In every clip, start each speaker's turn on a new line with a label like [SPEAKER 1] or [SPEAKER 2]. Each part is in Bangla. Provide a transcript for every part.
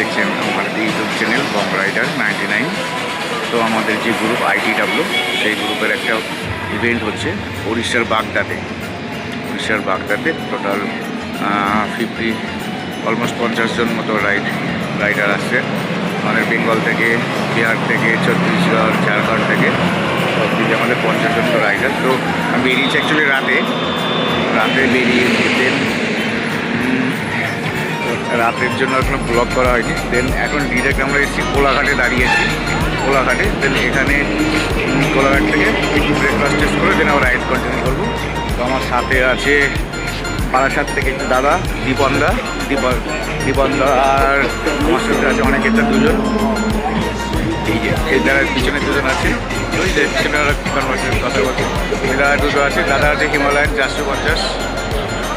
[SPEAKER 1] দেখছেন আমাদের ইউটিউব চ্যানেল বং রাইডার 99। তো আমাদের যে গ্রুপ ITW সেই গ্রুপের একটা ইভেন্ট হচ্ছে উড়িষ্যার বাগদাতে টোটাল 50 অলমোস্ট 50 জন মতো রাইডার আসছে আমাদের বেঙ্গল থেকে, বিহার থেকে, ছত্তিশগড়, ঝাড়খণ্ড থেকে সব দিকে আমাদের 50 জন রাইডার। তো আমি বেরিয়েছি অ্যাকচুয়ালি রাতে বেরিয়ে দেন রাতের জন্য এখনো ব্লগ করা হয়নি। দেন এখন ডিরেক্ট আমরা এসেছি কোলাঘাটে দাঁড়িয়েছি, দেন এখানে কোলাঘাট থেকে একটু ব্রেকফাস্ট টেস্ট করে দেন আমরা রাইড কন্টিনিউ করবো। তো আমার সাথে আছে বারাসাত থেকে একটু দাদা দীপনদা আর আমার সাথে আছে অনেকেরটা দুজন, এই যারা পিছনে দুজন আছে ওই যে পিছনে ওরা কনভার্সেশন কথা বলছে, এরা দুটো আছে, দাদা আছে হিমালয়ান 450,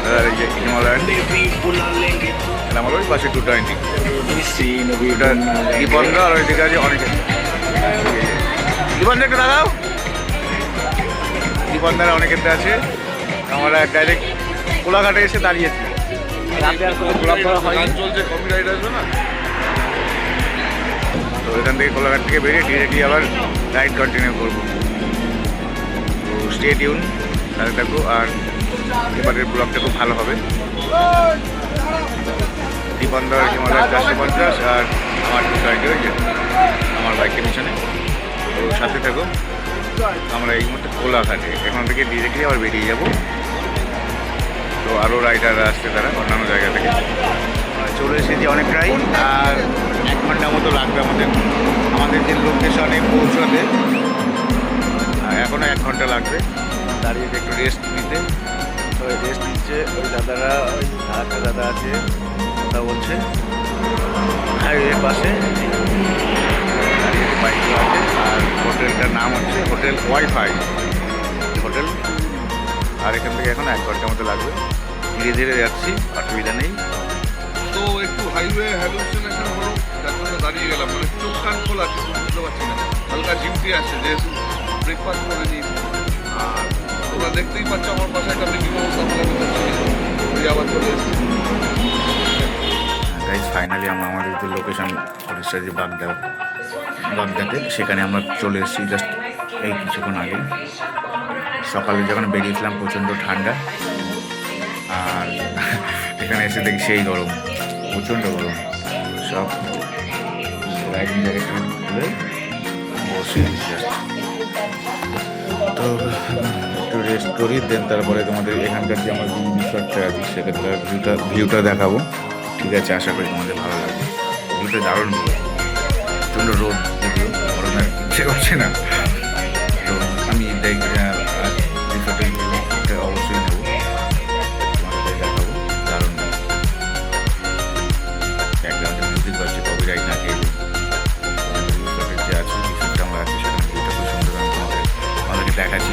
[SPEAKER 1] দাদার এই যে হিমালয়ান, আমার ওই পাশে 220, দীপনদা আর ওই দিকে আছে অনেকে। দীপনদা একটা দাদাও, দীপনদারা অনেকেরটা আছে। আমরা ডাইরেক্ট কোলাঘাটে এসে দাঁড়িয়েছি, রাতে আর কোনো ব্লগ করা হয়নি, চলছে কমি রাইড আসবে না। তো এখান থেকে কোলাঘাট থেকে বেরিয়ে ডিরেক্টলি আবার রাইড কন্টিনিউ করবো। তো স্টে টিউন, সাথে থাকবো, আর এবারের ব্লগটা খুব ভালো হবে। দীপনদার হিমালয় 450 আর আমার 220 হয়েছে আমার বাইকের পিছনে। তো সাথে থাকো, আমরা এই মুহূর্তে কোলাঘাটে, এখান থেকে ডিরেক্টলি আবার বেরিয়ে যাবো। তো আরও রাইডাররা আসছে, তারা অন্যান্য জায়গা থেকে চলে এসেছি অনেকটাই, আর 1 ঘন্টা মতো লাগবে আমাদের যে লোকেশনে পৌঁছাতে, এখনও 1 ঘন্টা লাগবে। দাঁড়িয়ে একটু রেস্ট নিতে, তো রেস্ট নিচ্ছে ওই দাদারা, ওই আরেকটা দাদা আছে কথা বলছে হাইওয়ের পাশে দাঁড়িয়ে বাইকগুলো আছে। আর হোটেলটার নাম হচ্ছে হোটেল ওয়াইফাই হোটেল। আর এখান থেকে এখন 1 ঘন্টার মতো লাগবে, ধীরে ধীরে যাচ্ছি, অসুবিধা নেই।
[SPEAKER 2] তো একটু হাইওয়ে হ্যালুসিনেশন হলো, তার জন্য দাঁড়িয়ে গেলাম, মানে চোখ কান খোলা কিছু বুঝতে পারছি না, হালকা ঝিমটি আসছে যেহেতু ব্রেকফাস্ট করে নিই। আর তোমরা দেখতেই পাচ্ছ আমার পাশে একটা মিটিং অবস্থা করে আবার চলে এসেছি।
[SPEAKER 1] গাইজ ফাইনালি আমরা আমাদের যে লোকেশন উড়িষ্যার যে বাগদাতে, সেখানে আমরা চলে এসেছি জাস্ট এই কিছুক্ষণ আগে। সকালে যখন বেরিয়েছিলাম প্রচণ্ড ঠান্ডা, আর এখানে এসে দেখি সেই গরম, প্রচণ্ড গরম। সব রাইডিং জ্যাকেট খুলে বসে জাস্ট তো একটু রেস্ট করি, দেন তারপরে তোমাদের এখানকার যে আমার রিসর্টটা আছে সেখানকার ভিউটা দেখাবো। ঠিক আছে, আশা করি তোমাদের ভালো লাগবে। ভিউটা দারুণ, প্রচণ্ড রোদ, যদিও গরমের ইচ্ছে করছে না। তো আমি রিসর্টের ভিউটা অবশ্যই নেবো, তোমাদের দেখাবো। দারুণ ব্যাকগ্রাউন্ডে মিউজিক বাজছে, কপিরাইট না খেয়ে রিসর্টের যে আছে, রিসর্টটা আমরা আছি সেখানে ভিউটা খুব সুন্দর, আমি তোমাদেরকে দেখাচ্ছি,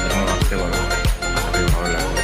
[SPEAKER 1] তোমরা আসতে পারো, আশা করি ভালো লাগবে।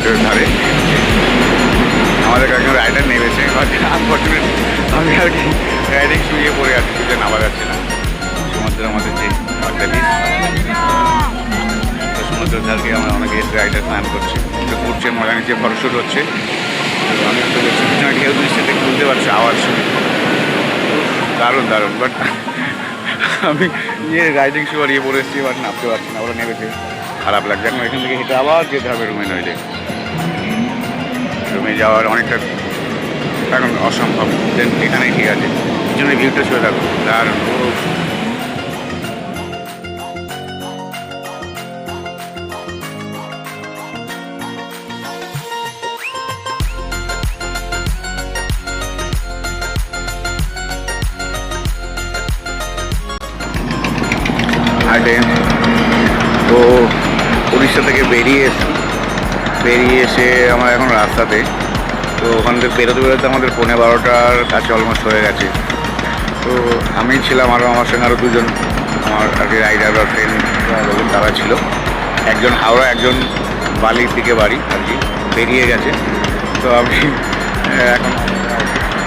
[SPEAKER 1] সমুদ্রের ধারে। আমাদের কয়েকজন রাইডার নেমেছে, আনফর্চুনেট আমি আর কি রাইডিং শুয়ে পড়ে আছি, শুয়ে নামা যাচ্ছে না। সমুদ্রের আমাদের যে বাগদা বিচ, তো সমুদ্রের ধারকে আমরা অনেকে রাইডার স্নান করছে, তো ঘুরছে, মজা নিচ্ছে, ফটোশ্যুট হচ্ছে। তো আমি তো দেখছি পিছনে ঢেউ দিচ্ছে, দেখে বুঝতে পারছি আওয়াজ শুনে দারুণ দারুণ। বাট আমি রাইডিং শু আর পরে এসেছি, বাট নামতে পারছি না, ওরা নেমেছে, খারাপ লাগছে। এখন এখান থেকে হেঁটে আবার যেতে হবে রুমে, নইলে রুমে যাওয়ার অনেকটা এখন অসম্ভব। দেন এখানেই ঠিক আছে, পিছনে ভিউটা শুয়ে থাকো দারুণ। তো উড়িষ্যা থেকে বেরিয়ে এসে আমরা এখন রাস্তাতে। তো ওখান থেকে বেরোতে বেরোতে আমাদের 11:30টার কাছে অলমোস্ট হয়ে গেছে। তো আমি ছিলাম, আমার সঙ্গে আরও দুজন আমার আর কি রাইডার বা ফ্রেন্ড বলুন, তারা ছিল। একজন হাওড়া, একজন বালির দিকে বাড়ি আর কি, বেরিয়ে গেছে। তো আমি এখন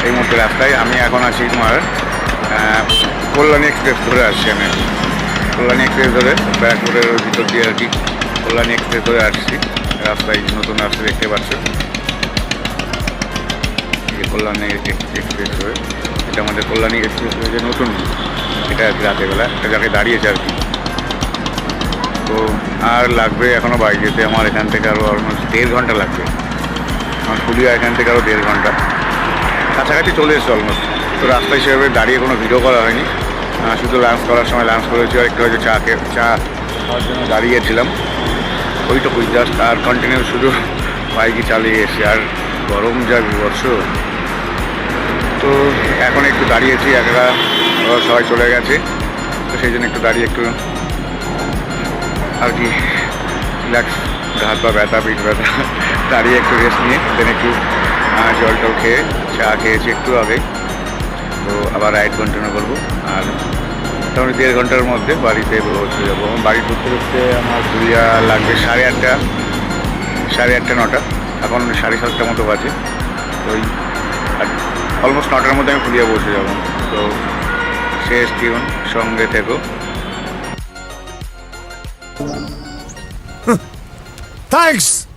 [SPEAKER 1] এই মুহূর্তে রাস্তায় আমি এখন আছি তোমার কল্যাণী এক্সপ্রেস ধরে আসছি। আমি কল্যাণী এক্সপ্রেস ধরে ব্যারাকপুরের ভিতর দিয়ে আর কি কল্যাণী এক্সপ্রেস ধরে আসছি। রাস্তায় নতুন রাস্তা দেখতে পাচ্ছ, কল্যাণী এক্সপ্রেস হয়ে, এটা আমাদের কল্যাণী এক্সপ্রেস হয়ে যে নতুন, এটা আর কি রাতেরবেলা একটা জায়গায় দাঁড়িয়েছে আর কি। তো আর লাগবে এখনও বাড়ি যেতে আমার এখান থেকে আরও অলমোস্ট 1.5 ঘন্টা লাগবে। আমার পুলিয়া এখান থেকে আরও 1.5 ঘন্টা, কাছাকাছি চলে এসছে অলমোস্ট। তো রাস্তায় সেভাবে দাঁড়িয়ে কোনো ভিডিও করা হয়নি, শুধু লাঞ্চ করার সময় লাঞ্চ করেছি, আর একটু হয়তো চা খাওয়ার জন্য দাঁড়িয়েছিলাম, ওইটুকুই জাস্ট। আর কন্টিনিউ শুধু বাইকই চালিয়ে এসে, আর গরম যা বিভৎস। তো এখন একটু দাঁড়িয়েছি, একা সবাই চলে গেছে, তো সেই জন্য একটু দাঁড়িয়ে একটু আর কি রিল্যাক্স, হাত পা ব্যথা, পিঠ ব্যথা, দাঁড়িয়ে একটু রেস্ট নিয়ে দেন একটু জল টল খেয়ে চা খেয়েছি একটু আগে। তো আবার রাইড কন্টিনিউ করবো। আর মোটামুটি 1.5 ঘন্টার মধ্যে বাড়িতে পৌঁছে যাবো। বাড়ি ঢুকতে আমার পুরিয়া লাগবে 8:30, 8:30, 9টা, এখন 7:30 মতো বাজে। তো ওই অলমোস্ট 9টার মধ্যে আমি পুরিয়া পৌঁছে যাবো। তো শেষ টিউন সঙ্গে থেকো।
[SPEAKER 3] Thanks!